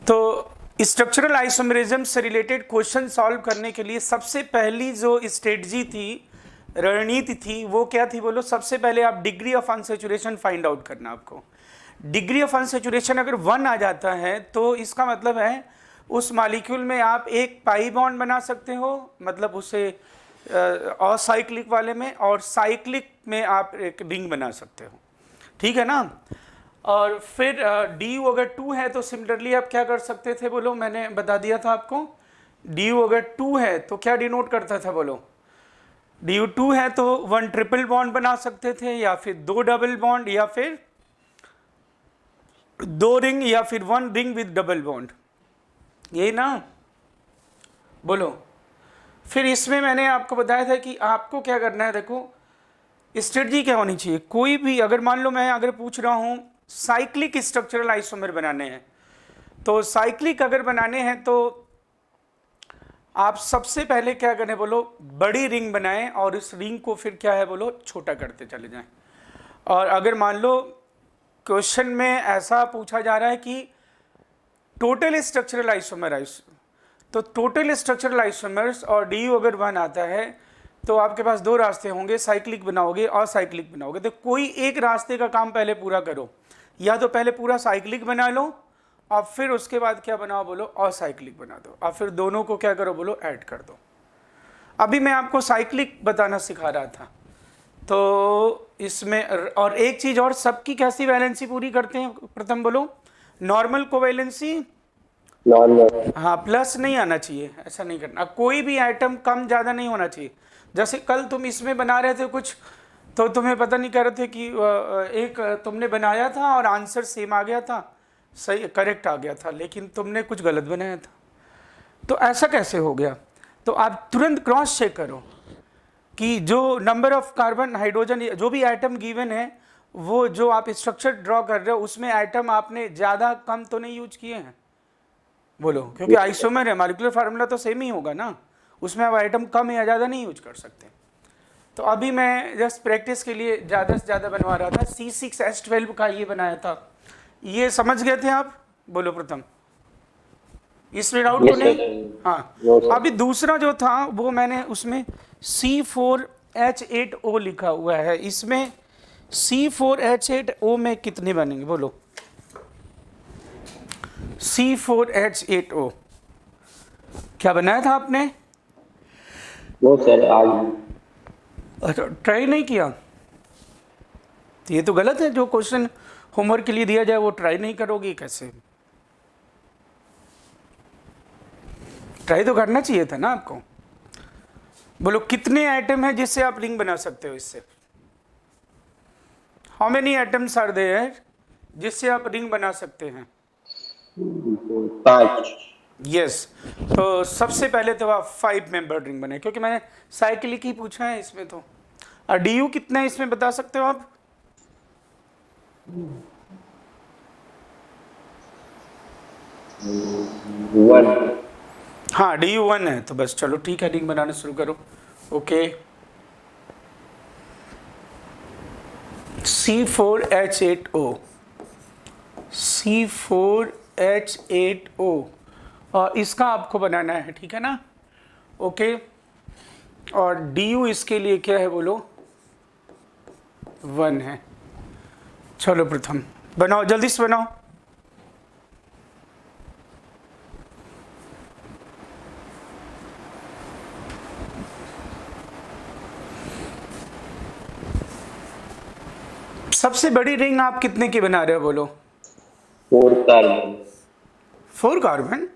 तो structural isomerism से related question solve करने के लिए सबसे पहली जो स्ट्रेटजी थी, रणनीति थी, वो क्या थी बोलो? सबसे पहले आप degree of unsaturation find out करना। आपको डिग्री ऑफ अनसैचुरेशन अगर 1 आ जाता है तो इसका मतलब है उस मॉलिक्यूल में आप एक पाई बॉन्ड बना सकते हो, मतलब उसे असाइक्लिक वाले में, और साइक्लिक में आप एक रिंग बना सकते हो, ठीक है ना। और फिर डी यू अगर 2 है तो सिमिलरली आप क्या कर सकते थे बोलो? मैंने बता दिया था आपको, डी यू अगर 2 है तो क्या डिनोट करता था बोलो? डी यू 2 है तो 1 ट्रिपल बॉन्ड बना सकते थे, या फिर 2 डबल बॉन्ड, या फिर 2 रिंग, या फिर 1 रिंग विद डबल बॉन्ड, यही ना बोलो। फिर इसमें मैंने आपको बताया था कि आपको क्या करना है। देखो स्ट्रेटजी क्या होनी चाहिए, कोई भी अगर मान लो मैं अगर पूछ रहा हूं साइक्लिक स्ट्रक्चरल आइसोमर बनाने हैं, तो साइक्लिक अगर बनाने हैं तो आप सबसे पहले क्या करें बोलो? बड़ी रिंग बनाएं और इस रिंग को फिर क्या है बोलो? छोटा करते चले जाएं। और अगर मान लो क्वेश्चन में ऐसा पूछा जा रहा है कि टोटल स्ट्रक्चरल आइसोमर, तो टोटल स्ट्रक्चरल आइसोमर्स और डी यू अगर 1 आता है तो आपके पास 2 रास्ते होंगे, साइक्लिक बनाओगे और साइक्लिक बनाओगे। तो कोई एक रास्ते का काम पहले पूरा करो, या तो पहले पूरा साइक्लिक बना लो और फिर उसके बाद क्या बनाओ बोलो? और साइक्लिक बना दो, और फिर दोनों को क्या करो बोलो? ऐड कर दो। अभी मैं आपको साइक्लिक बताना सिखा रहा था, तो इसमें और एक चीज और, सबकी कैसी वैलेंसी पूरी करते हैं प्रथम बोलो? नॉर्मल कोवैलेंसी, हाँ, प्लस नहीं आना चाहिए, ऐसा नहीं करना। कोई भी आइटम कम ज़्यादा नहीं होना चाहिए। जैसे कल तुम इसमें बना रहे थे कुछ, तो तुम्हें पता नहीं कर रहे थे कि एक तुमने बनाया था और आंसर सेम आ गया था, सही करेक्ट आ गया था, लेकिन तुमने कुछ गलत बनाया था। तो ऐसा कैसे हो गया? तो आप तुरंत क्रॉस चेक करो कि जो नंबर ऑफ कार्बन हाइड्रोजन जो भी आइटम गिवन है, वो जो आप स्ट्रक्चर ड्रॉ कर रहे हो उसमें आइटम आपने ज़्यादा कम तो नहीं यूज किए हैं बोलो? क्योंकि आइसोमर है, मॉलिक्यूलर फार्मूला तो सेम ही होगा ना, उसमें आप आइटम कम या ज़्यादा नहीं यूज कर सकते। तो अभी मैं जस्ट प्रैक्टिस के लिए ज़्यादा से ज़्यादा बनवा रहा था। C6H12 का ये बनाया था, ये समझ गए थे आप बोलो प्रथम? इसमें डाउट तो नहीं? हाँ। अभी दूसरा जो था वो मैंने उसमें C4H8O लिखा हुआ है, इसमें C4H8O में कितने बनेंगे बोलो? C4H8O क्या बनाया था आपने? वो सर आज अच्छा, ट्राई नहीं किया? तो ये तो गलत है, जो क्वेश्चन होमवर्क के लिए दिया जाए वो ट्राई नहीं करोगे कैसे? ट्राई तो करना चाहिए था ना आपको। बोलो कितने आइटम है जिससे आप रिंग बना सकते हो इससे? How many items are there जिससे आप रिंग बना सकते हैं? 5। यस। तो सबसे पहले तो आप 5 मेंबर रिंग बने, क्योंकि मैंने साइक्लिक ही पूछा है इसमें। तो और डी यू कितना है इसमें बता सकते हो आप? 1। हाँ, डी यू 1 है, तो बस चलो ठीक है, रिंग बनाना शुरू करो। ओके, C4H8O, C4H8O, और इसका आपको बनाना है, ठीक है ना? ओके, और डी यू इसके लिए क्या है बोलो? 1 है। चलो प्रथम बनाओ, जल्दी से बनाओ। सबसे बड़ी रिंग आप कितने की बना रहे हो बोलो? 4 कार्बन। 4 कार्बन?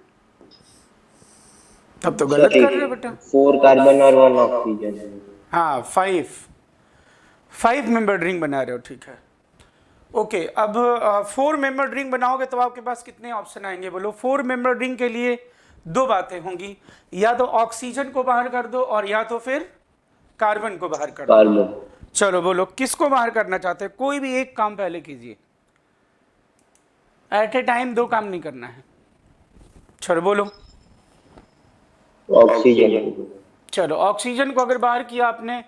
तब तो गलत कर रहे हो बेटा। 4 कार्बन और 1 ऑक्सीजन। हाँ, 5 मेंबर रिंग बना रहे हो, ठीक है। ओके, अब 4 मेंबर रिंग बनाओगे तो आपके पास कितने ऑप्शन आएंगे बोलो? 4 मेंबर रिंग के लिए 2 बातें होंगी, या तो ऑक्सीजन को बाहर कर दो और या तो फिर कार्बन को बाहर कर दो। चलो बोलो किसको बाहर करना चाहते हैं? कोई भी एक काम पहले कीजिए, एट ए टाइम 2 काम नहीं करना है। चलो बोलो। ऑक्सीजन। चलो ऑक्सीजन को अगर बाहर किया आपने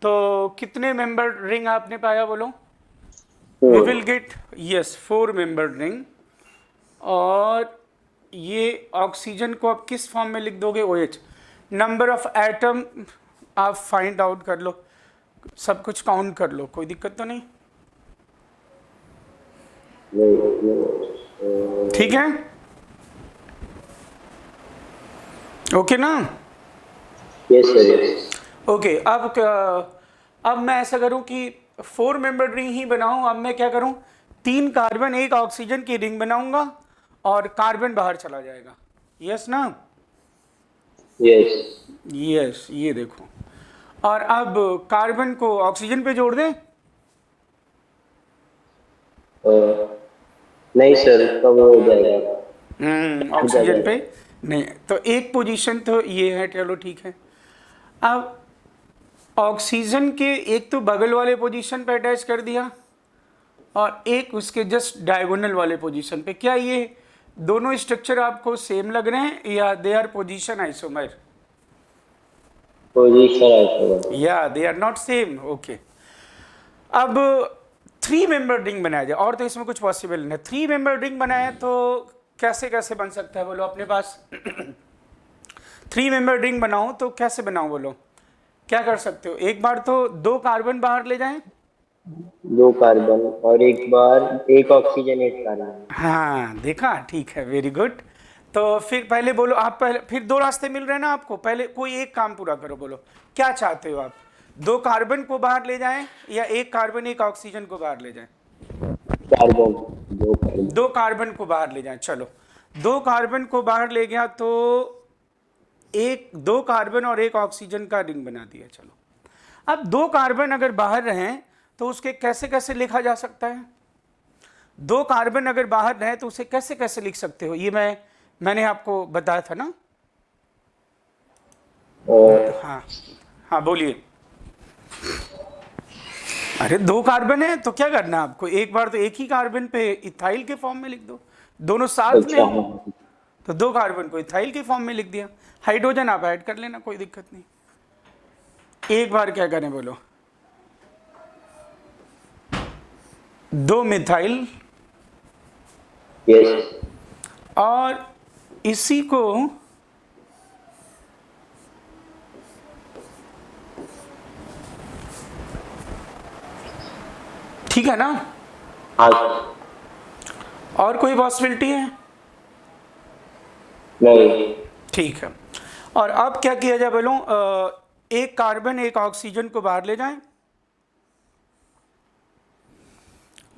तो कितने मेंबर रिंग आपने पाया बोलो? We will get, yes, 4 member ring. और ये ऑक्सीजन को आप किस फॉर्म में लिख दोगे? OH। नंबर ऑफ एटम आप फाइंड आउट कर लो, सब कुछ काउंट कर लो, कोई दिक्कत तो नहीं? ठीक है, ओके ना? Yes sir yes. ओके, अब मैं ऐसा करूं कि 4 मेंबर रिंग ही बनाऊं। अब मैं क्या करूं, 3 कार्बन 1 ऑक्सीजन की रिंग बनाऊंगा और कार्बन बाहर चला जाएगा। यस ना? यस। यस, ये देखो। और अब कार्बन को ऑक्सीजन पे जोड़ दें? नहीं सर, कब हो जाएगा? ऑक्सीजन पे नहीं, तो एक पोजीशन तो ये है, चलो ठीक है। अब ऑक्सीजन के एक तो बगल वाले पोजीशन पे अटैच कर दिया और एक उसके जस्ट डायगोनल वाले पोजीशन पे। क्या ये दोनों स्ट्रक्चर आपको सेम लग रहे हैं या they are position isomer? Position isomer. या they are not same. Okay, अब 3 मेंबर रिंग बनाया जाए, और तो इसमें कुछ पॉसिबल नहीं है। 3 मेंबर रिंग बनाया तो कैसे कैसे बन सकता है बोलो अपने पास? 3 मेंबर रिंग बनाऊं तो कैसे बनाऊं बोलो? क्या कर सकते हो? एक बार तो 2 कार्बन बाहर ले जाएं। 2 कार्बन और एक बार 1 ऑक्सीजन 1 कार्बन। हाँ देखा, ठीक है, वेरी गुड। तो फिर पहले बोलो आप, पहले फिर 2 रास्ते मिल रहे हैं ना आपको, पहले कोई एक काम पूरा करो, बोलो क्या चाहते हो आप? 2 कार्बन को बाहर ले जाएं या 1 कार्बन 1 ऑक्सीजन को बाहर ले जाएं? Carbon, 2 carbon. 2 कार्बन को बाहर ले जाएं। चलो, 2 कार्बन को बाहर ले गया तो 2 कार्बन और 1 ऑक्सीजन का रिंग बना दिया। चलो, अब 2 कार्बन अगर बाहर रहें तो उसके कैसे कैसे लिखा जा सकता है? 2 कार्बन अगर बाहर रहे तो उसे कैसे कैसे लिख सकते हो? ये मैंने आपको बताया था ना। हाँ हाँ, बोलिए। अरे 2 कार्बन है तो क्या करना है आपको? एक बार तो एक ही कार्बन पे इथाइल के फॉर्म में लिख दो, दोनों साथ अच्छा में, तो 2 कार्बन को इथाइल के फॉर्म में लिख दिया। हाइड्रोजन आप ऐड कर लेना, कोई दिक्कत नहीं। एक बार क्या करें बोलो, 2 मिथाइल यस। और इसी को ठीक है ना? हाँ। और कोई पॉसिबिलिटी है? नहीं। ठीक है। और अब क्या किया जाए बोलो, 1 कार्बन 1 ऑक्सीजन को बाहर ले जाएं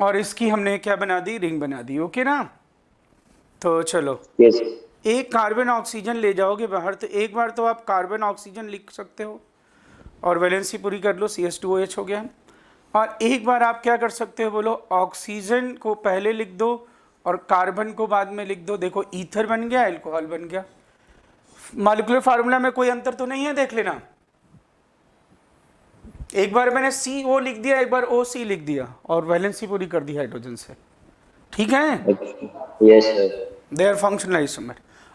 और इसकी हमने क्या बना दी, रिंग बना दी। ओके ना? तो चलो, यस। 1 कार्बन ऑक्सीजन ले जाओगे बाहर तो एक बार तो आप कार्बन ऑक्सीजन लिख सकते हो और वैलेंसी पूरी कर लो, CH2OH हो गया। और एक बार आप क्या कर सकते हो बोलो, ऑक्सीजन को पहले लिख दो और कार्बन को बाद में लिख दो। देखो ईथर बन गया, अल्कोहल बन गया। मॉलिक्यूलर फार्मूला में कोई अंतर तो नहीं है, देख लेना। एक बार मैंने CO लिख दिया, एक बार OC लिख दिया और वैलेंसी पूरी कर दी हाइड्रोजन से। ठीक है? Yes sir. They are functional isomer.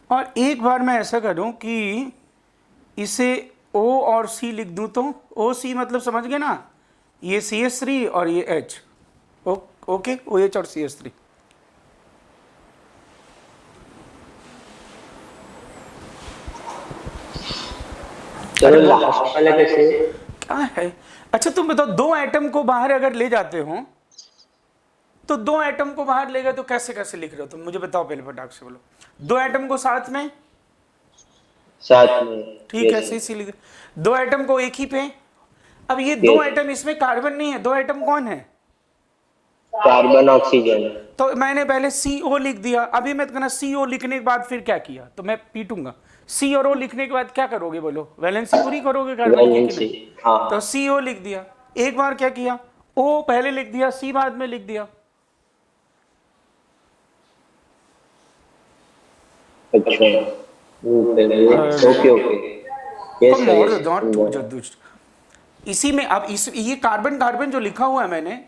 और एक बार मैं ऐसा करूं कि इसे O और C लिख दूं तो OC मतलब समझ गए ना, ये CH3 और ये H। ओके, OH और CH3। चलो लास्ट वाला कैसे? क्या है? अच्छा तुम बताओ, 2 एटम को बाहर अगर ले जाते हो तो 2 एटम को बाहर ले गए तो कैसे कैसे लिख रहे हो तुम? मुझे बताओ पहले फटाक से बोलो। 2 एटम को साथ में, ठीक है, सी लिख। 2 एटम को एक ही पे। अब ये 2 एटम, इसमें कार्बन नहीं है, 2 एटम कौन है? Carbon oxygen. तो मैंने पहले CO लिख दिया। अभी मैं कहना CO लिखने के बाद फिर क्या किया, तो मैं पीटूंगा। C और O लिखने के बाद क्या करोगे बोलो? वैलेंसी पूरी करोगे कार्बन की कि नहीं? हाँ। तो CO लिख दिया। एक बार क्या किया, O पहले लिख दिया, C बाद में लिख दिया। अच्छा, ओके ओके। Yes sir. इसी में अब ये कार्बन कार्बन जो लिखा हुआ है मैंने,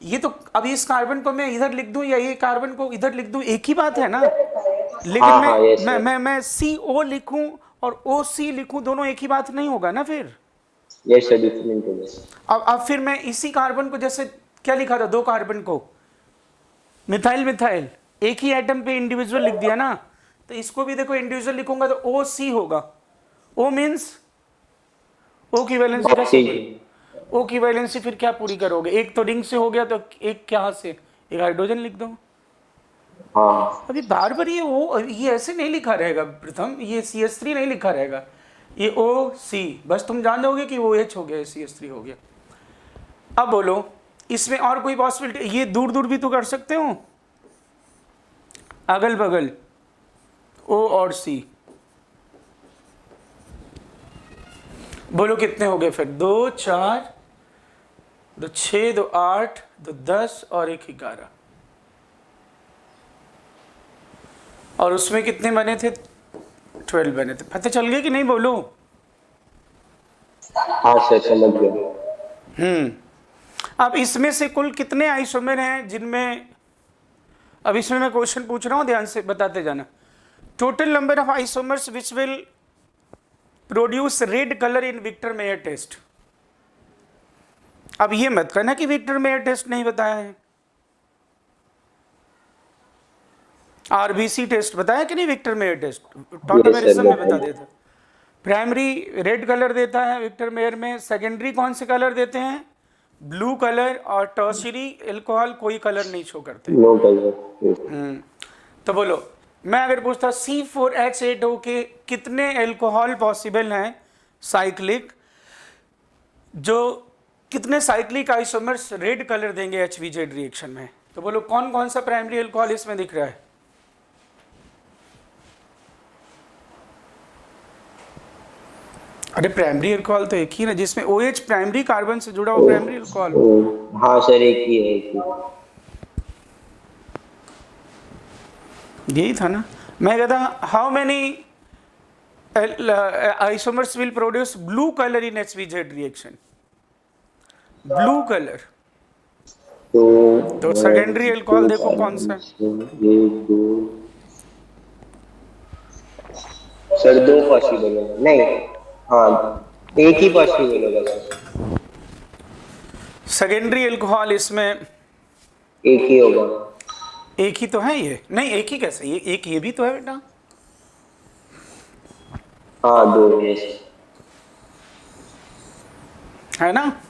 ये तो अब इस कार्बन को मैं इधर लिख दूं या ये कार्बन को इधर लिख दूं, एक ही बात है ना। लेकिन हाँ, मैं CO लिखूं और OC लिखूं, दोनों एक ही बात नहीं होगा ना फिर। यस सर, डिफरेंट होगा। अब फिर मैं इसी कार्बन को, जैसे क्या लिखा था, 2 कार्बन को मिथाइल मिथाइल, एक ही एटम पे इंडिविजुअल लिख दिया ना। तो इसको भी देखो इंडिविजुअल लिखूंगा तो ओ सी होगा। ओ मीन्स ओ की वैलेंसी कैसे होगी? ऑक्सीजन। ओ की वैलेंसी फिर क्या पूरी करोगे? एक तो रिंग से हो गया तो एक क्या से, एक हाइड्रोजन लिख दो। हाँ अभी बार बार ये ऐसे नहीं लिखा रहेगा प्रथम, ये CH3 नहीं लिखा रहेगा, ये OC, बस तुम जान दोगे कि OH हो गया, CH3 हो गया। अब बोलो इसमें और कोई पॉसिबिलिटी? ये दूर दूर भी तो कर सकते हो, अगल बगल O और C। बोलो कितने हो गए फिर? 2 4 2 6 2 8 2 10 और 1 11। और उसमें कितने बने थे? 12 बने थे। पता चल गया कि नहीं? बोलो। हाँ सर, समझ गया। अब इसमें से कुल कितने आइसोमर हैं जिनमें, अब इसमें मैं क्वेश्चन पूछ रहा हूं, ध्यान से बताते जाना। Total number of isomers which will produce red colour in Victor Meyer test. अब ये मत कहना कि विक्टर मेयर टेस्ट नहीं बताया है। RBC टेस्ट बताया कि नहीं? विक्टर मेयर टेस्ट टॉटोमेरिज्म में बता देता। प्राइमरी रेड कलर देता है विक्टर मेयर में, सेकेंडरी कौन से कलर देते हैं? ब्लू कलर, और टर्शियरी एल्कोहल कोई कलर नहीं शो करते। No colour. तो बोलो मैं अगर पूछता C4H8O के कितने एल्कोहल पॉसिबल हैं साइक्लिक, जो कितने साइक्लिक आइसोमर्स रेड कलर देंगे HVZ रिएक्शन में? तो बोलो कौन कौन सा प्राइमरी एल्कोहल इसमें दिख रहा है? अरे प्राइमरी अल्कोहल तो एक ही ना, जिसमें OH प्राइमरी कार्बन से जुड़ा हुआ प्राइमरी अल्कोहल। हाँ सर, एक ही है, एक ही। यही था ना, मैं कहता how many isomers will produce blue colour in HVZ reaction? Blue colour तो सेकेंडरी अल्कोहल देखो कौन सा है? एक दो सर, दो पॉसिबल है नहीं, हाँ एक ही पॉसिबल होगा सर। सेकेंडरी अल्कोहल इसमें एक ही होगा। एक ही तो है ये, नहीं एक ही कैसे, ये एक ये भी तो है बेटा। हाँ, दो है ना,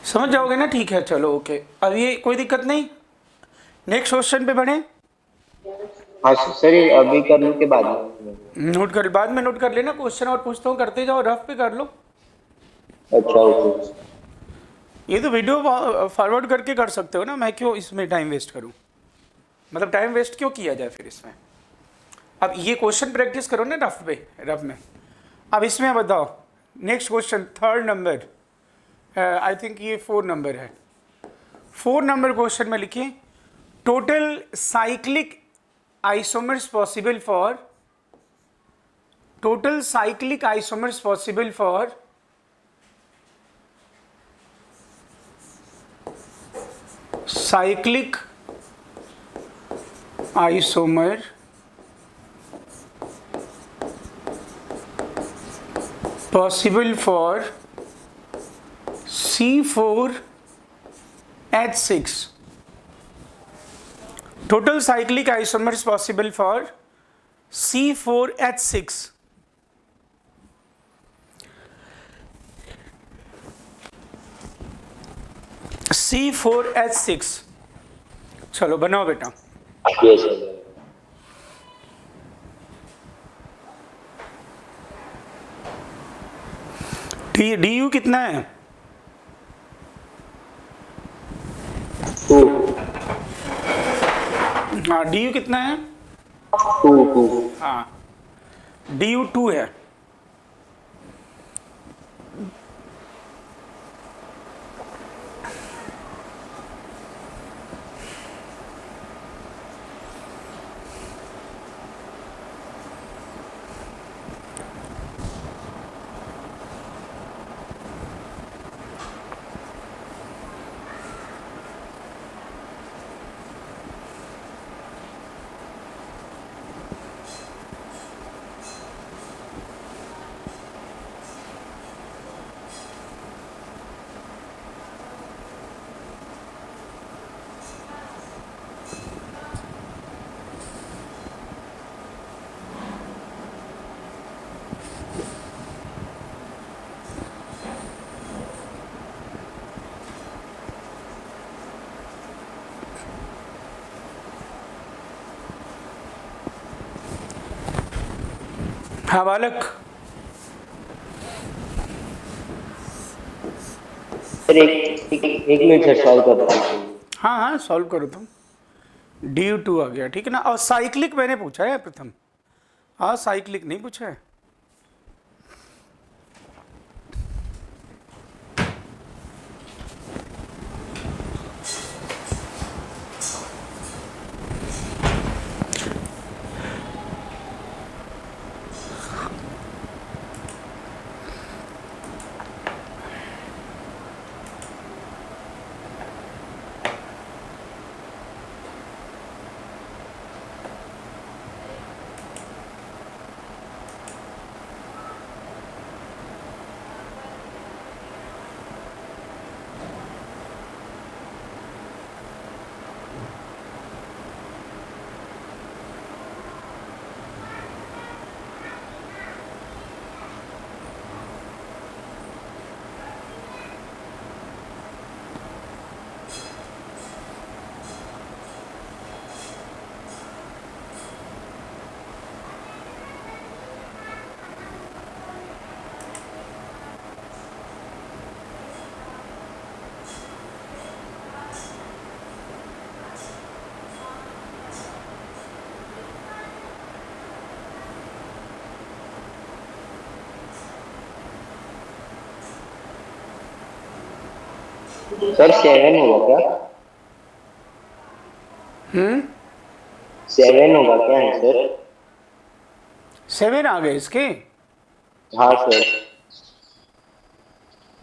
समझ जाओगे ना? ठीक है चलो ओके, अब ये कोई दिक्कत नहीं। नेक्स्ट क्वेश्चन पे बढ़े। हाँ सर, ये अभी कर लूँ के बाद में? नोट कर, बाद में नोट कर लेना, क्वेश्चन और पूछता हूँ, करते जाओ, रफ पे कर लो। अच्छा ओके। ये तो वीडियो फॉरवर्ड करके कर सकते हो ना, मैं क्यों इसमें टाइम वेस्ट करूँ? मतलब टाइम वेस्ट क्यों किया जाए फिर इसमें? अब ये क्वेश्चन प्रैक्टिस करो ना रफ पे, रफ में। अब इसमें बताओ next question, third number, I think ये 4 नंबर है। 4 नंबर क्वेश्चन में लिखिए total cyclic isomers possible for, total cyclic isomers possible for cyclic isomer possible for C4H6. Total cyclic isomers possible for C4H6. C4H6 चलो बनाओ बेटा। Yes sir. DU कितना है? 2 हाँ DU कितना है? 2 हाँ DU 2 है। हाँ बालक, सर एक मिनट सर, सॉल्व करता हूँ। हाँ हाँ सॉल्व करो तुम। du2 आ गया, ठीक है ना। और साइक्लिक मैंने पूछा है प्रथम, हाँ साइक्लिक नहीं पूछा है। सर 7 होगा क्या? 7 होगा क्या आंसर? 7 आ गए इसके। हाँ सर।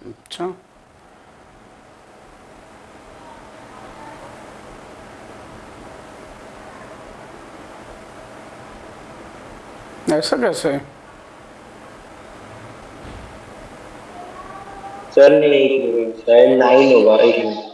अच्छा, ऐसा कैसे? सर नहीं, एक मिनट, शायद 9 होगा, एक मिनट।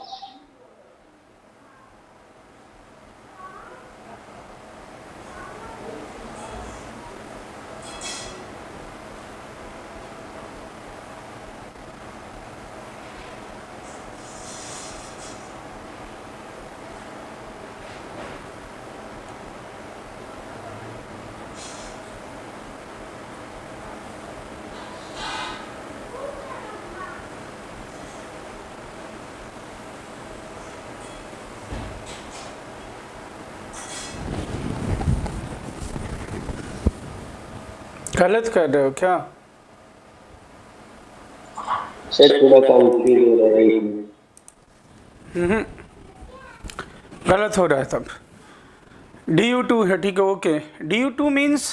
गलत कर रहे हो क्या? सर थोड़ा कंफ्यूज हो रहा है, एक मिनट। गलत हो रहा है तब। du2 है, ठीक है, ओके। du2 मीन्स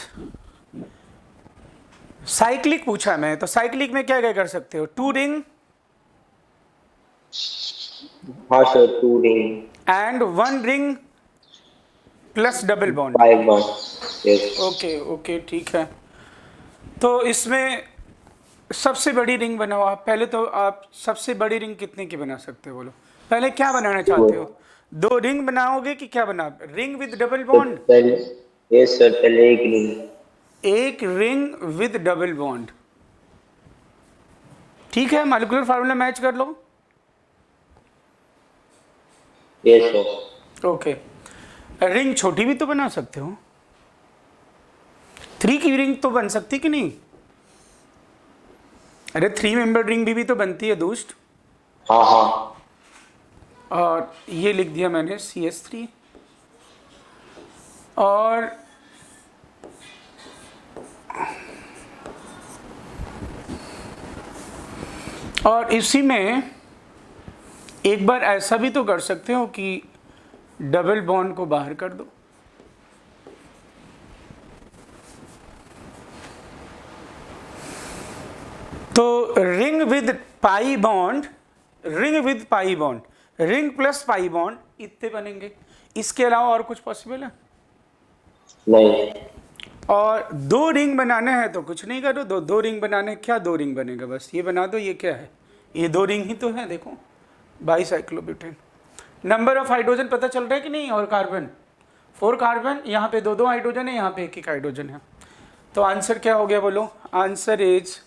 साइक्लिक पूछा मैं, तो साइक्लिक में क्या क्या कर सकते हो? 2 रिंग हाँ sir, 2 ring and 1 ring plus double bond. 5 1। Yes. Okay okay, ठीक है। तो इसमें सबसे बड़ी रिंग बनाओ आप पहले। तो आप सबसे बड़ी रिंग कितने की बना सकते हो बोलो? पहले क्या बनाना चाहते हो? 2 रिंग बनाओगे कि क्या बना? रिंग विद डबल तो बॉन्ड? पहले, यस सर, पहले एक रिंग। एक रिंग विद डबल बॉन्ड, ठीक है। मॉलिक्यूलर फार्मूला मैच कर लो। Yes sir. ओके, रिंग छोटी भी तो बना सकते हो, 3 की रिंग तो बन सकती कि नहीं? अरे 3 मेंबर रिंग भी तो बनती है दोस्त। हाँ हाँ। और ये लिख दिया मैंने CH3। और इसी में एक बार ऐसा भी तो कर सकते हो कि डबल बॉन्ड को बाहर कर दो। तो ring with pi bond, ring with pi bond, ring plus pi bond, इतने बनेंगे। इसके अलावा और कुछ पॉसिबल है? नहीं। और 2 रिंग बनाने हैं तो कुछ नहीं करो। 2 रिंग बनाने, क्या 2 रिंग बनेगा? बस ये बना दो। ये क्या है? ये 2 रिंग ही तो है, देखो, बाईसाइक्लोब्यूटेन। नंबर ऑफ हाइड्रोजन पता चल रहा है कि नहीं? और कार्बन 4 कार्बन, यहाँ पे 2 हाइड्रोजन है, यहाँ पे 1 हाइड्रोजन है। तो आंसर क्या हो गया बोलो? Answer is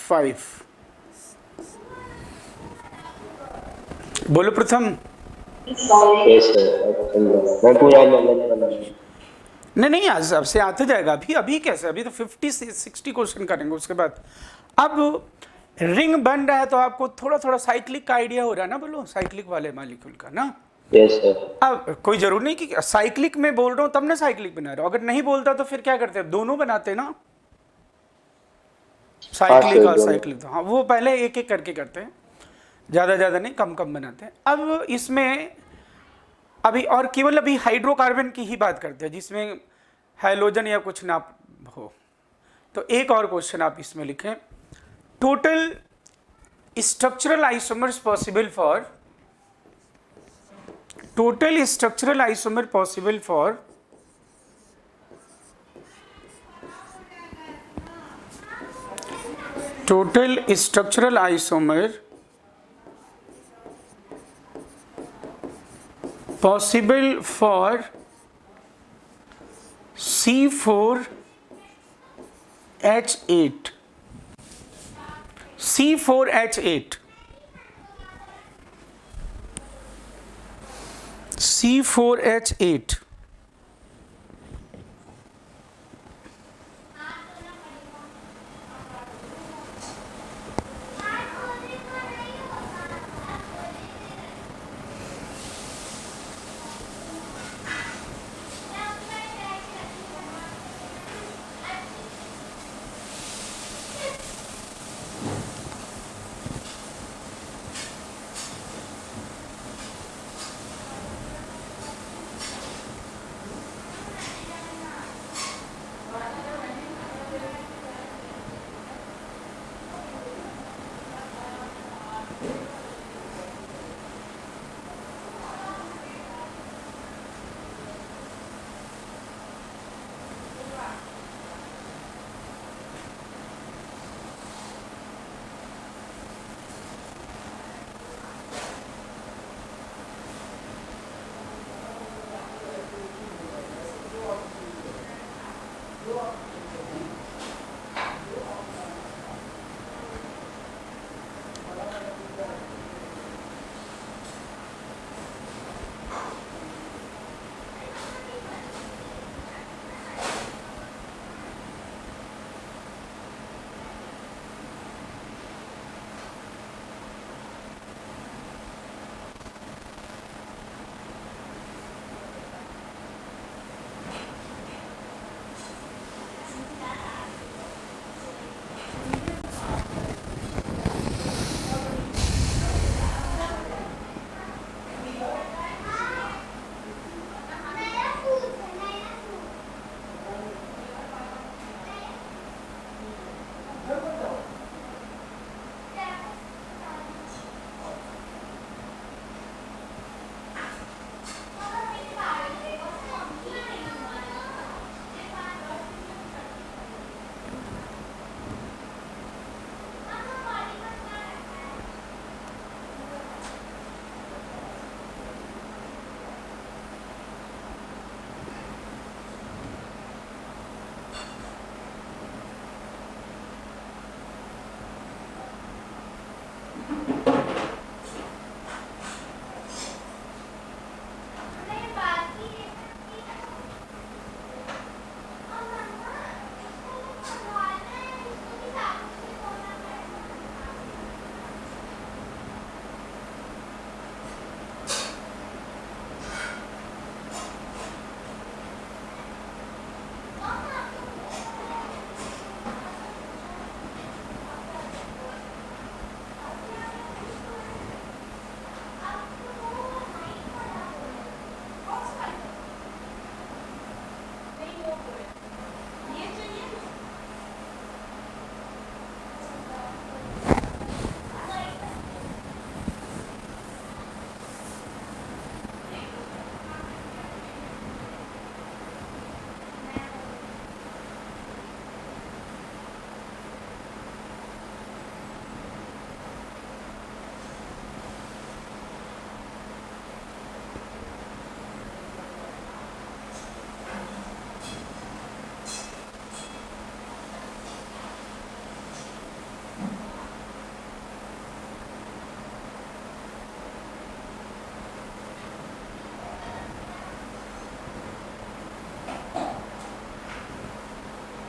5। बोलो प्रथम। यस सर, मैं पूरा मेहनत कर रहा हूँ। नहीं नहीं, आज अब से आते जाएगा, अभी अभी कैसे, अभी तो 50 से 60 क्वेश्चन करेंगे उसके बाद। अब रिंग बन रहा है तो आपको थोड़ा थोड़ा साइक्लिक का आइडिया हो रहा है ना, बोलो साइक्लिक वाले मॉलिक्यूल का ना। Yes sir. अब कोई जरूर नहीं कि साइक्लिक में बोल रहा हूं तब ना साइक्लिक बना रहा हूं, अगर नहीं बोलता तो फिर क्या करते हैं, दोनों बनाते ना, साइक्लिक और साइक्लिक। हाँ, वो पहले एक एक करके करते हैं, ज़्यादा नहीं, कम कम बनाते हैं। अब इसमें अभी और केवल अभी हाइड्रोकार्बन की ही बात करते हैं जिसमें हैलोजन या कुछ ना हो। तो एक और क्वेश्चन आप इसमें लिखें, total structural isomers possible for, total structural isomer possible for total structural isomer possible for C4H8, C4H8, C4H8,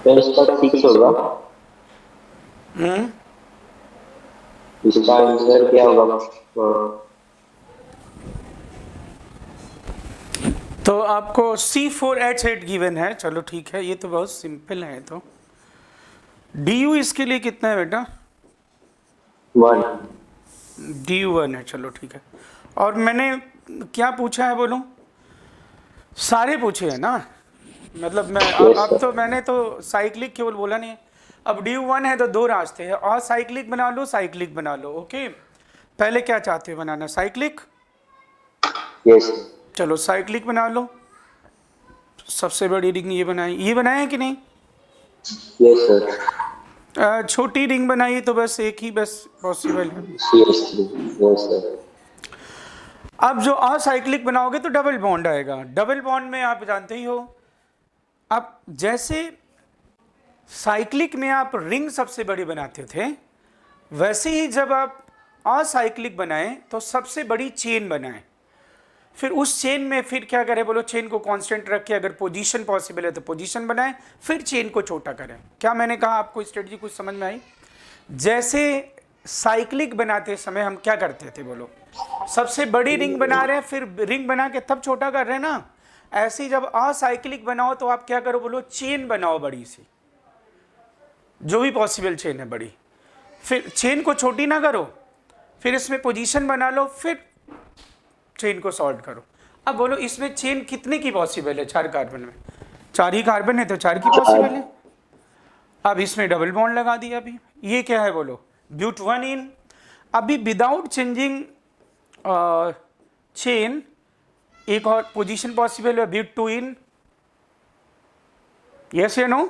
तो इसका 6 होगा। हम्म, इसका आंसर क्या होगा? हाँ, तो आपको C4H8 गिवन है, चलो ठीक है, ये तो बहुत सिंपल है। तो DU इसके लिए कितना है बेटा? 1। DU1 है, चलो ठीक है। और मैंने क्या पूछा है बोलो? सारे पूछे हैं ना, मतलब मैं यस अब सर। तो मैंने तो साइक्लिक केवल बोला नहीं है। अब DU1 है तो दो रास्ते हैं, और साइक्लिक बना लो, साइक्लिक बना लो। ओके, पहले क्या चाहते हो बनाना? साइक्लिक? यस चलो साइक्लिक बना लो। सबसे बड़ी रिंग ये बनाई, ये बनाए कि नहीं? Yes sir. छोटी रिंग बनाई तो बस एक ही बस पॉसिबल है। CS3। Yes sir. अब जो असाइक्लिक बनाओगे तो डबल बॉन्ड आएगा। डबल बॉन्ड में आप जानते ही हो, अब जैसे साइक्लिक में आप रिंग सबसे बड़ी बनाते थे, वैसे ही जब आप असाइक्लिक बनाएं तो सबसे बड़ी चेन बनाएं। फिर उस चेन में फिर क्या करें बोलो? चेन को कांस्टेंट रख के, अगर पोजीशन पॉसिबल है तो पोजीशन बनाएं, फिर चेन को छोटा करें। क्या मैंने कहा? आपको स्ट्रेटजी कुछ समझ में आई? जैसे साइक्लिक बनाते समय हम क्या करते थे बोलो? सबसे बड़ी रिंग बना रहे हैं, फिर रिंग बना के तब छोटा कर रहे हैं ना। ऐसे ही जब असाइक्लिक बनाओ तो आप क्या करो बोलो? चेन बनाओ बड़ी सी, जो भी पॉसिबल चेन है बड़ी, फिर चेन को छोटी ना करो, फिर इसमें पोजीशन बना लो, फिर चेन को सॉल्व करो। अब बोलो इसमें चेन कितने की पॉसिबल है? 4 कार्बन में 4 ही कार्बन है तो 4 की पॉसिबल है। अब इसमें डबल बॉन्ड लगा दिया। अभी ये क्या है बोलो? ब्यूट 1 इन। अभी विदाउट चेंजिंग चेन एक और पोजीशन पॉसिबल है, ब्यूट 2 इन। यस या नो?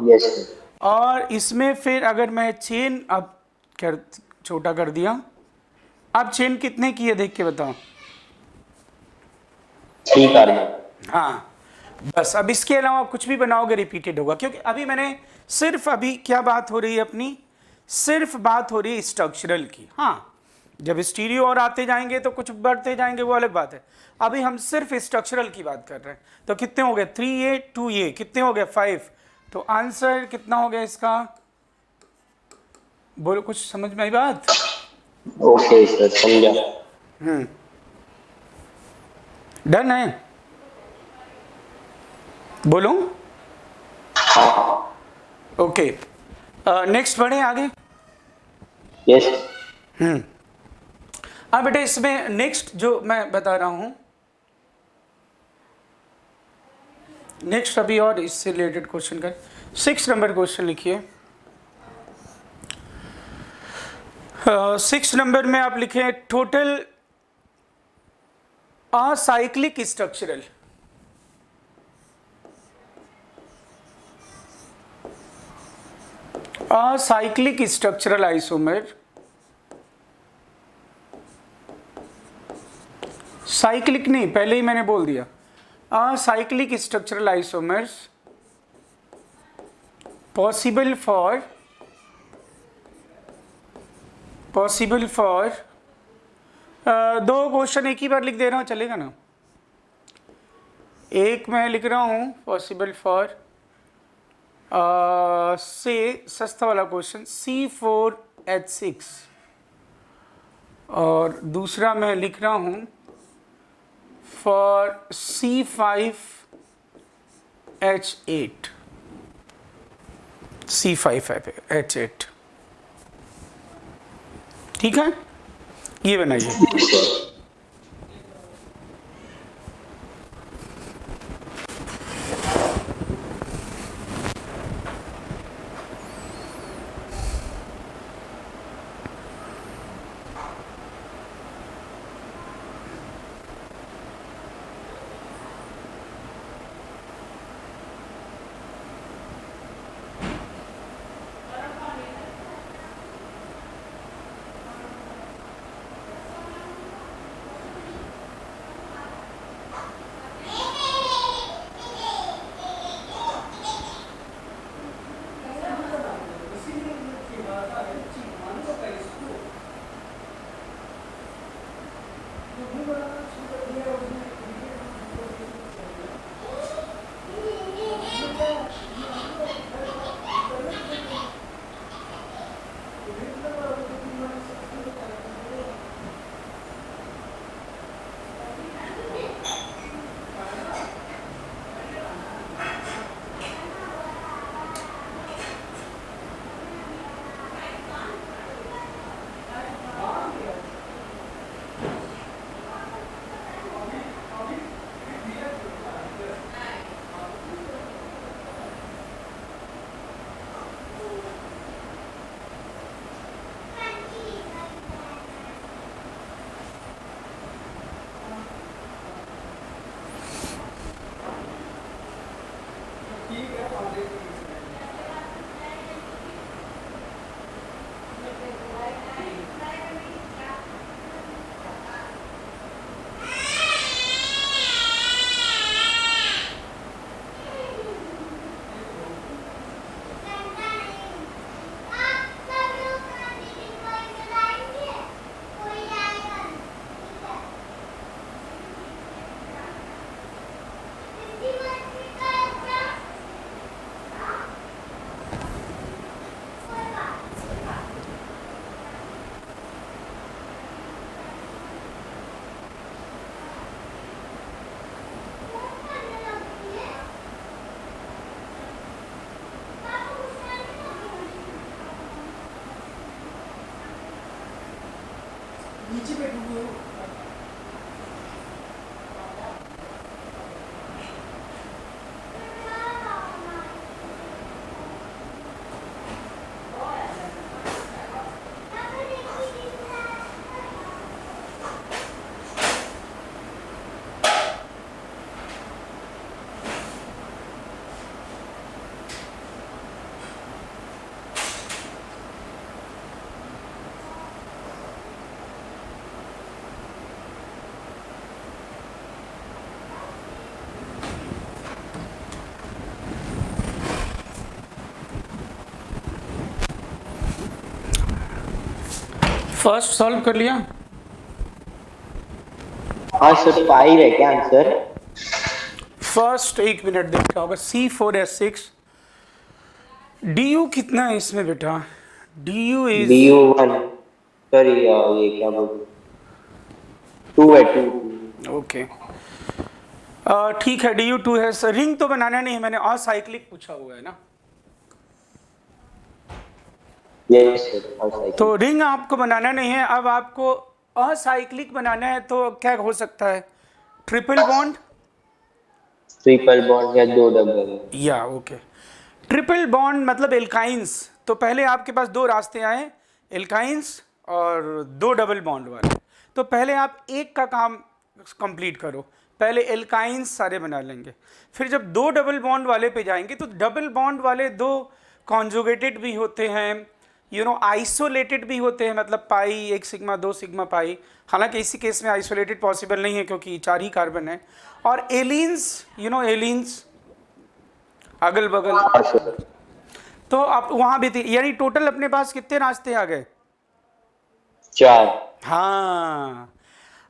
Yes sir. और इसमें फिर अगर मैं चेन अब कर छोटा कर दिया, अब चेन कितने की है देख के बताओ? 3 कार्बन। हाँ, बस अब इसके अलावा कुछ भी बनाओगे रिपीटेड होगा, क्योंकि अभी मैंने सिर्फ, अभी क्या बात हो रही है अपनी? सिर्फ बात हो रही है स्ट्रक्चरल की। हाँ, जब स्टीरियो और आते जाएंगे तो कुछ बढ़ते जाएंगे, वो अलग बात है। अभी हम सिर्फ स्ट्रक्चरल की बात कर रहे हैं। तो कितने हो गए? 3A 2A, कितने हो गए? 5। तो आंसर कितना हो गया इसका? बोलो, कुछ समझ में आई बात? ओके सर, समझा। डन है? बोलो। ओके, नेक्स्ट बढ़े आगे। यस। अब बेटा इसमें नेक्स्ट जो मैं बता रहा हूं, नेक्स्ट अभी और इससे रिलेटेड क्वेश्चन का 6 नंबर क्वेश्चन लिखिए। 6 नंबर में आप लिखें total acyclic structural. Acyclic structural isomer, cyclic नहीं, पहले ही मैंने बोल दिया। Acyclic structural isomers possible for दो क्वेश्चन एक ही बार लिख दे रहा हूं, चलेगा ना? एक मैं लिख रहा हूं पॉसिबल फॉर से सस्ता वाला क्वेश्चन C4H6, और दूसरा मैं लिख रहा हूं फॉर C5H8। C5H8, ठीक है? ये बनाइए। फर्स्ट सॉल्व कर लिया। हाँ सर, 5 है क्या आंसर? फर्स्ट 1 मिनट देखता होगा। C4H6 DU कितना है इसमें बेटा? DU इज DU1 सॉरी, ये क्या बोलते, 2 है, 2। ओके, ठीक है, DU2 है। सर रिंग तो बनाना नहीं है, मैंने असाइक्लिक पूछा हुआ है ना। यस सर, तो रिंग आपको बनाना नहीं है, अब आपको असाइक्लिक बनाना है। तो क्या हो सकता है? ट्रिपल बॉन्ड ट्रिपल बॉन्ड या 2 डबल। या ओके, ट्रिपल बॉन्ड मतलब एल्काइंस। तो पहले आपके पास 2 रास्ते आए, एल्काइंस और 2 डबल बॉन्ड वाले। तो पहले आप एक का काम कंप्लीट करो, पहले एल्काइंस सारे बना लेंगे। फिर जब 2 डबल बॉन्ड वाले पे जाएंगे तो डबल बॉन्ड वाले 2 कॉन्जुगेटेड भी होते हैं, आइसोलेटेड भी होते हैं, मतलब पाई 1 सिग्मा 2 सिग्मा पाई। हालांकि इसी केस में आइसोलेटेड पॉसिबल नहीं है क्योंकि 4 ही कार्बन है। और एलिन्स, एलिन्स अगल बगल। तो आप वहां भी थे, यानी टोटल अपने पास कितने रास्ते आ गए? 4। हाँ,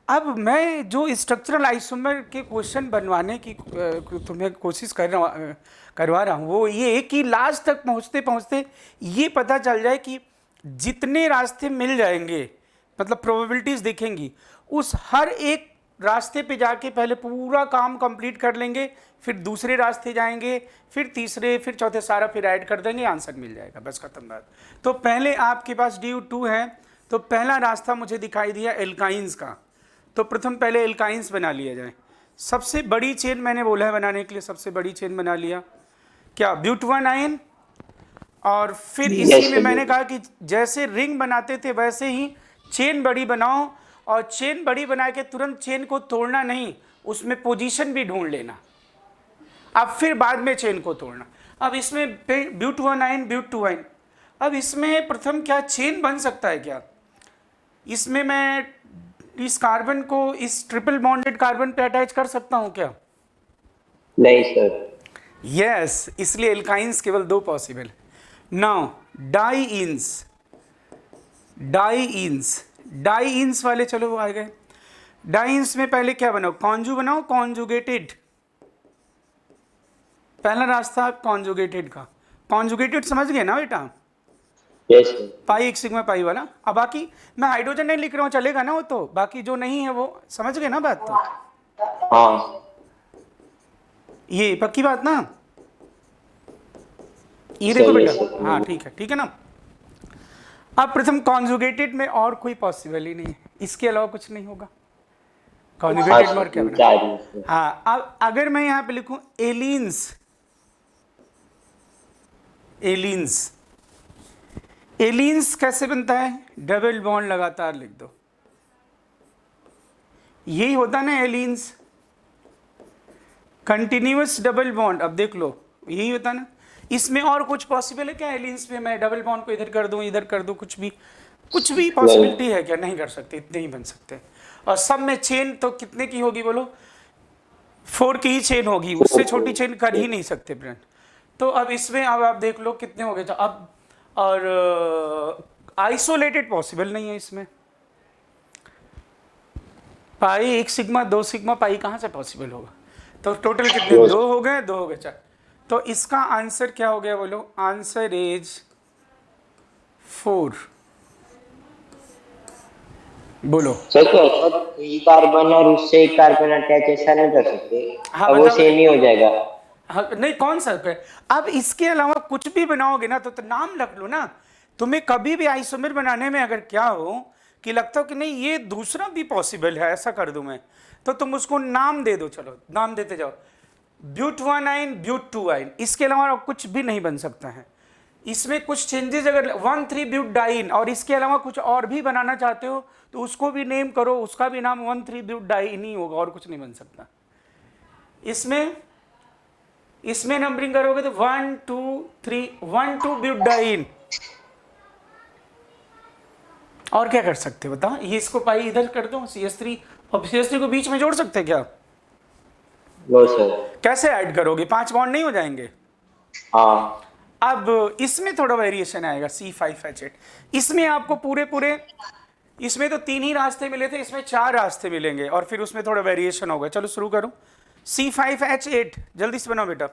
अब मैं जो स्ट्रक्चरल आइसोमर के क्वेश्चन बनवाने की तुम्हें कोशिश करवा रहा हूँ वो ये है कि लास्ट तक पहुँचते पहुँचते ये पता चल जाए कि जितने रास्ते मिल जाएंगे, मतलब प्रोबेबिलिटीज़ दिखेंगी, उस हर एक रास्ते पे जाके पहले पूरा काम कंप्लीट कर लेंगे, फिर दूसरे रास्ते जाएंगे, फिर तीसरे, फिर चौथे, सारा फिर ऐड कर देंगे, आंसर मिल जाएगा, बस खत्म बात। तो पहले आपके पास DU2 है, तो पहला रास्ता मुझे दिखाई दिया एल्काइंस का। तो प्रथम पहले एल्काइंस बना लिया जाए। सबसे बड़ी चेन मैंने बोला है बनाने के लिए, सबसे बड़ी चेन बना लिया क्या? ब्यूट-1 आयन। और फिर इसी में मैंने कहा कि जैसे रिंग बनाते थे वैसे ही चेन बड़ी बनाओ, और चेन बड़ी बना के तुरंत चेन को तोड़ना नहीं, उसमें पोजीशन भी ढूंढ लेना, अब फिर बाद में चेन को तोड़ना। अब इसमें ब्यूट-1 आयन, ब्यूट-2 आयन, अब इसमें प्रथम क्या चेन बन सकता है क्या? इसमें मैं इस कार्बन को इस ट्रिपल बॉन्डेड कार्बन पे अटैच कर सकता हूं क्या? नहीं सर। यस, इसलिए एल्काइंस केवल 2 पॉसिबल। नाउ डाईइंस, डाईइंस वाले चलो वो आ गए। डाईइंस में पहले क्या बनाओ? कॉन्जू बनाओ, कॉन्जुगेटेड। पहला रास्ता कॉन्जुगेटेड का। कॉन्जुगेटेड समझ गए ना बेटा? Yes sir. Pi 1 sigma pi वाला। अब बाकी मैं हाइड्रोजन नहीं लिख रहा हूँ, चलेगा ना वो? तो बाकी जो नहीं है वो समझ गए ना बात? तो हाँ ये पक्की बात ना? ये देखो सही है बेटा, सर। हाँ ठीक है ना। अब प्रथम कॉन्जुगेटेड में और कोई पॉसिबल ही नहीं है, इसके अलावा कुछ नहीं होगा। कॉन्जुगेटेड में और क्या बना? हाँ, अब अगर मैं यहाँ पे लिखूं एलिन्स, एलिन्स कैसे बनता है? डबल बॉन्ड लगातार लिख दो, यही होता ना एलिन्स, कंटिन्यूअस डबल बॉन्ड। अब देख लो, यही होता ना। इसमें और कुछ पॉसिबल है क्या एलियंस में मैं डबल बॉन्ड को इधर कर दूं, कुछ भी पॉसिबिलिटी है क्या? नहीं कर सकते, इतने ही बन सकते हैं। और सब में चेन तो कितने की होगी बोलो? 4 की ही चेन होगी, उससे छोटी चेन कर ही नहीं सकते फ्रेंड। तो अब इसमें अब आप देख लो कितने हो गए। तो अब और आइसोलेटेड पॉसिबल नहीं है इसमें। पाई 1 सिग्मा 2 सिग्मा पाई कहाँ से पॉसिबल होगा? तो टोटल कितने? 2 हो गए, 2 हो गए, 4। तो इसका आंसर क्या हो गया बोलो? Answer is 4। बोलो। सर तो ऐसा 3 कार्बन और उससे 1 कार्बन अटैच ऐसा नहीं कर सकते? हाँ अब वो मतलब, सेम ही हो जाएगा। हाँ नहीं कौन सा पे? अब इसके अलावा कुछ भी बनाओगे ना तो नाम रख लो ना। तुम्हें कभी भी आइसोमर बनाने में अगर क्या हो कि लगता हो कि नहीं ये दूसरा भी पॉसिबल है, ऐसा कर दूं मैं, तो तुम उसको नाम दे दो। चलो नाम देते जाओ, ब्यूट-1-आइन, ब्यूट-2-आइन, इसके अलावा कुछ भी नहीं बन सकता है। इसमें कुछ चेंजेस अगर 1,3-ब्यूट-डाइन और इसके अलावा कुछ और भी बनाना चाहते हो तो उसको भी नेम करो, उसका भी नाम 1,3-ब्यूट-डाइन ही होगा, और कुछ नहीं बन सकता। इसमें नंबरिंग करोगे तो 1 2 3 1 2 ब्यूटाइन। और क्या कर सकते हो बताओ? ये इसको पाई इधर कर दो CH3, और CH3 को बीच में जोड़ सकते हैं क्या? No sir. कैसे ऐड करोगे? 5 बॉन्ड नहीं हो जाएंगे? हाँ। अब इसमें थोड़ा वेरिएशन आएगा, C5H8। इसमें आपको पूरे पूरे, इसमें तो 3 ही रास्ते मिले थे, इसमें 4 रास्ते मिलेंगे और फिर उसमें थोड़ा वेरिएशन होगा। चलो शुरू करो। C5H8 जल्दी से बनाओ बेटा।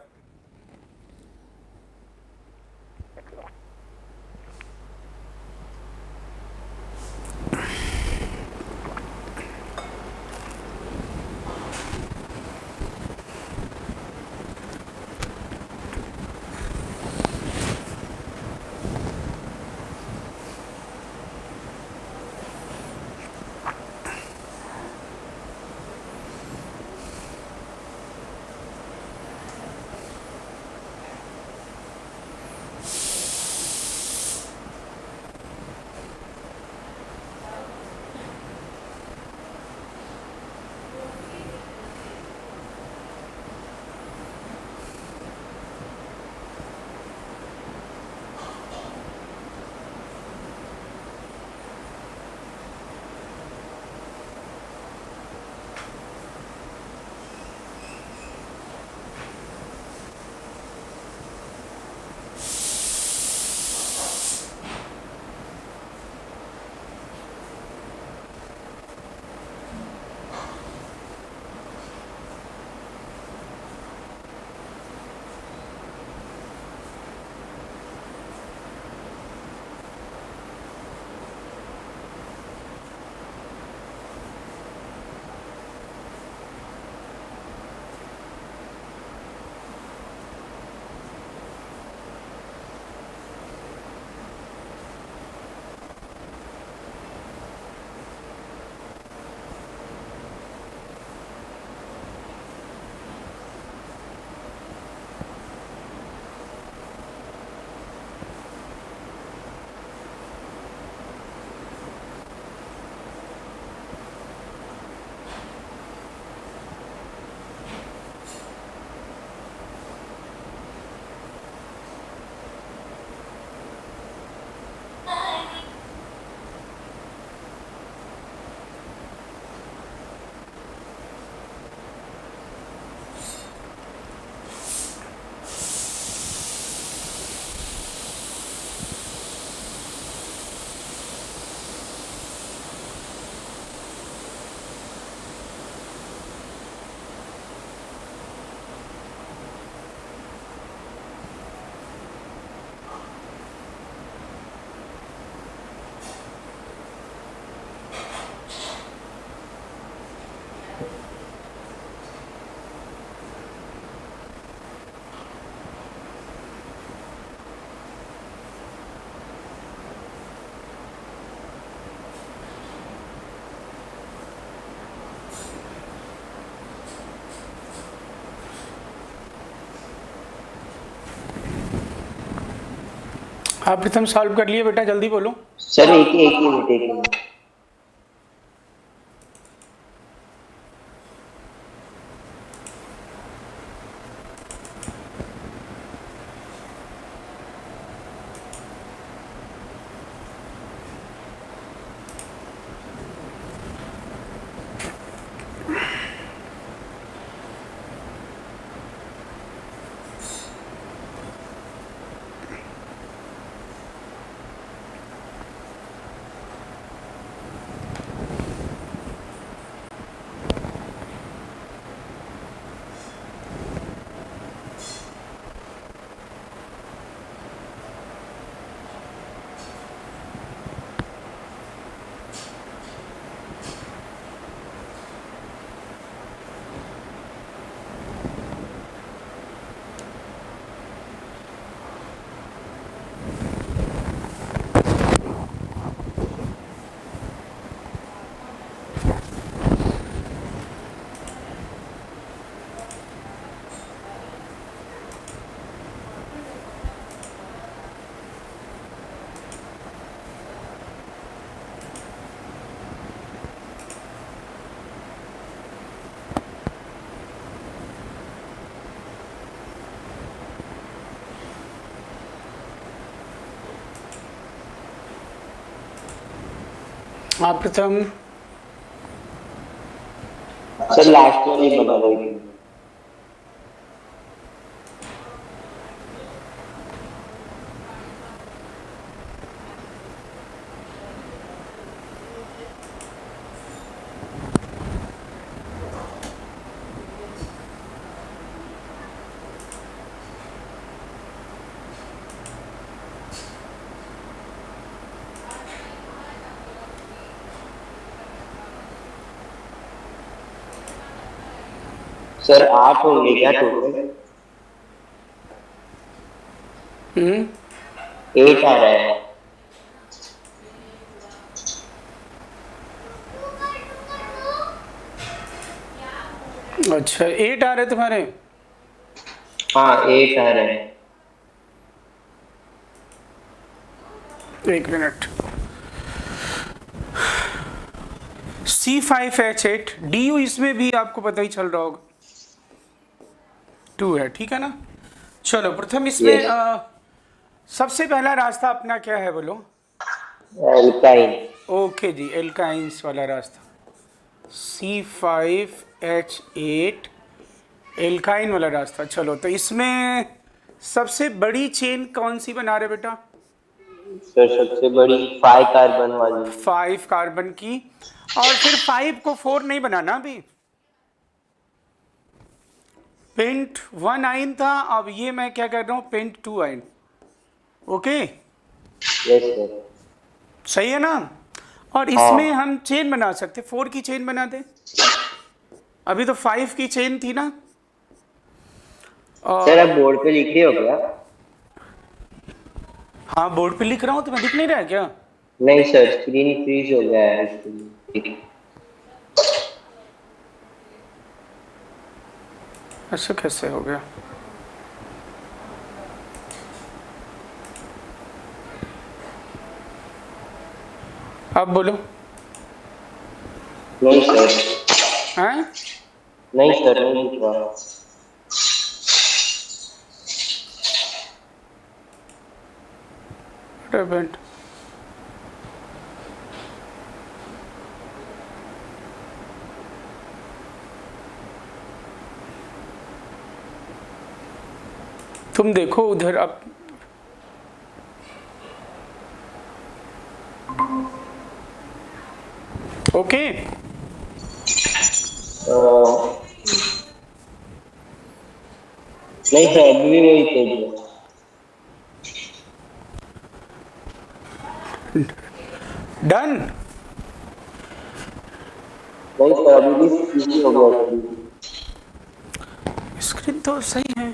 आप प्रथम सॉल्व कर लिए बेटा, जल्दी बोलो। सर एक ही मिनट, एक ही मिनट। आप प्रथम। सर लास्ट में नहीं बना रही। सर 8 होंगे क्या टोटल? 8 आ रहा है। अच्छा 8 आ रहे तुम्हारे। हाँ 8 आ रहा है। एक मिनट। C5H8 DU इसमें भी आपको पता ही चल रहा होगा 2 है, ठीक है ना। चलो प्रथम इसमें Yes. सबसे पहला रास्ता अपना क्या है बोलो। एल्काइन। ओके जी, एल्काइंस वाला रास्ता C5H8 एल्काइन वाला रास्ता। चलो तो इसमें सबसे बड़ी चेन कौन सी बना रहे बेटा। सर सबसे बड़ी 5 कार्बन वाली। 5 कार्बन की। और फिर 5 को 4 नहीं बनाना अभी। पेंट 1 आइन था, अब ये मैं क्या कर रहा हूँ पेंट 2 आइन। Okay yes sir. सही है ना। और इसमें हम चेन बना सकते 4 की चेन बना दे। अभी तो 5 की चेन थी ना। सर आप बोर्ड पे लिख रहे हो क्या? हाँ बोर्ड पे लिख रहा हूँ, तुम्हें दिख नहीं रहा है क्या। नहीं सर स्क्रीन फ्रीज हो गया है इसलिए। ऐसा कैसे हो गया। अब बोलो। नहीं सर। हैं नहीं सर नहीं लिख रहा। What तुम देखो उधर अब। ओके नहीं सर अभी भी वही पेज है। डन। नहीं सर अभी भी फ्रीज हो गया स्क्रीन। स्क्रीन तो सही है।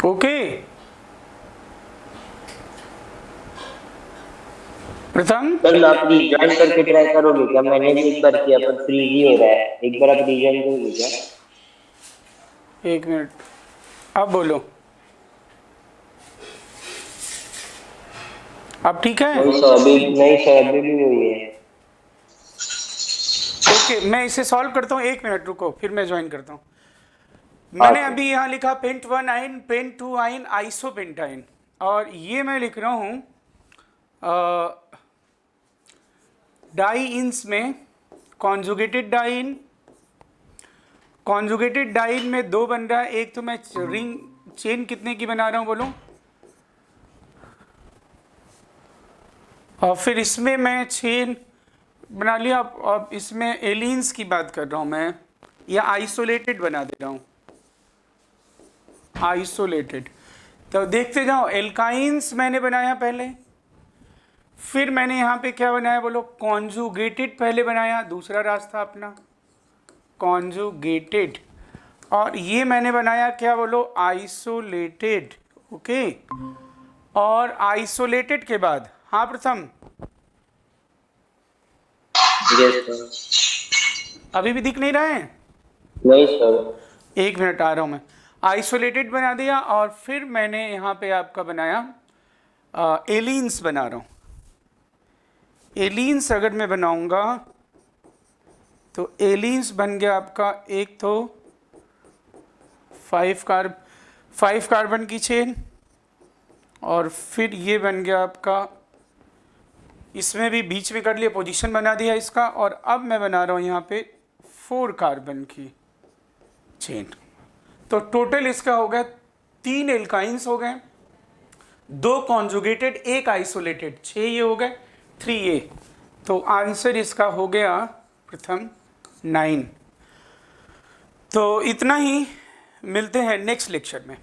ओके प्रथम। सर आप रीजॉइन करके ट्राई करोगे क्या? मैंने भी एक बार किया पर फ्रीज ही हो रहा है। एक बार आप रीजॉइन करोगे क्या? एक मिनट, अब बोलो। अब ठीक है। नहीं सर अभी नहीं सर अभी भी वही है। ओके मैं इसे सॉल्व करता हूँ, एक मिनट रुको फिर मैं ज्वाइन करता हूँ। मैंने हाँ अभी यहाँ लिखा पेंट 1 आइन पेंट 2 आइन आइसोपेंटाइन, और ये मैं लिख रहा हूँ डाई इंस में कॉन्जुगेटेड डाइन। कॉन्जुगेटेड डाइन में 2 बन रहा है, एक तो मैं रिंग चेन कितने की बना रहा हूँ बोलो। और फिर इसमें मैं चेन बना लिया। अब इसमें एलिन्स की बात कर रहा हूँ मैं, या आइसोलेटेड बना दे रहा हूँ आइसोलेटेड। तो देखते जाओ, एल्काइंस मैंने बनाया पहले, फिर मैंने यहाँ पे क्या बनाया बोलो, कॉन्जुगेटेड पहले बनाया, दूसरा रास्ता अपना कॉन्जुगेटेड। और ये मैंने बनाया क्या बोलो, आइसोलेटेड। ओके और आइसोलेटेड के बाद हाँ प्रथम यस सर। अभी भी दिख नहीं रहा है। नहीं सर। एक मिनट आ रहा हूँ मैं। आइसोलेटेड बना दिया और फिर मैंने यहाँ पे आपका बनाया एलीन्स बना रहा हूँ। एलीन्स अगर मैं बनाऊँगा तो एलीन्स बन गया आपका एक तो 5 कार्बन की चेन, और फिर ये बन गया आपका, इसमें भी बीच में कर लिया, पोजीशन बना दिया इसका, और अब मैं बना रहा हूँ यहाँ पे 4 कार्बन की चेन। तो टोटल इसका हो गया 3 एल्काइंस हो गए, 2 कॉन्जुगेटेड, 1 आइसोलेटेड, 6 ये हो गए, 3A। तो आंसर इसका हो गया प्रथम 9। तो इतना ही, मिलते हैं नेक्स्ट लेक्चर में।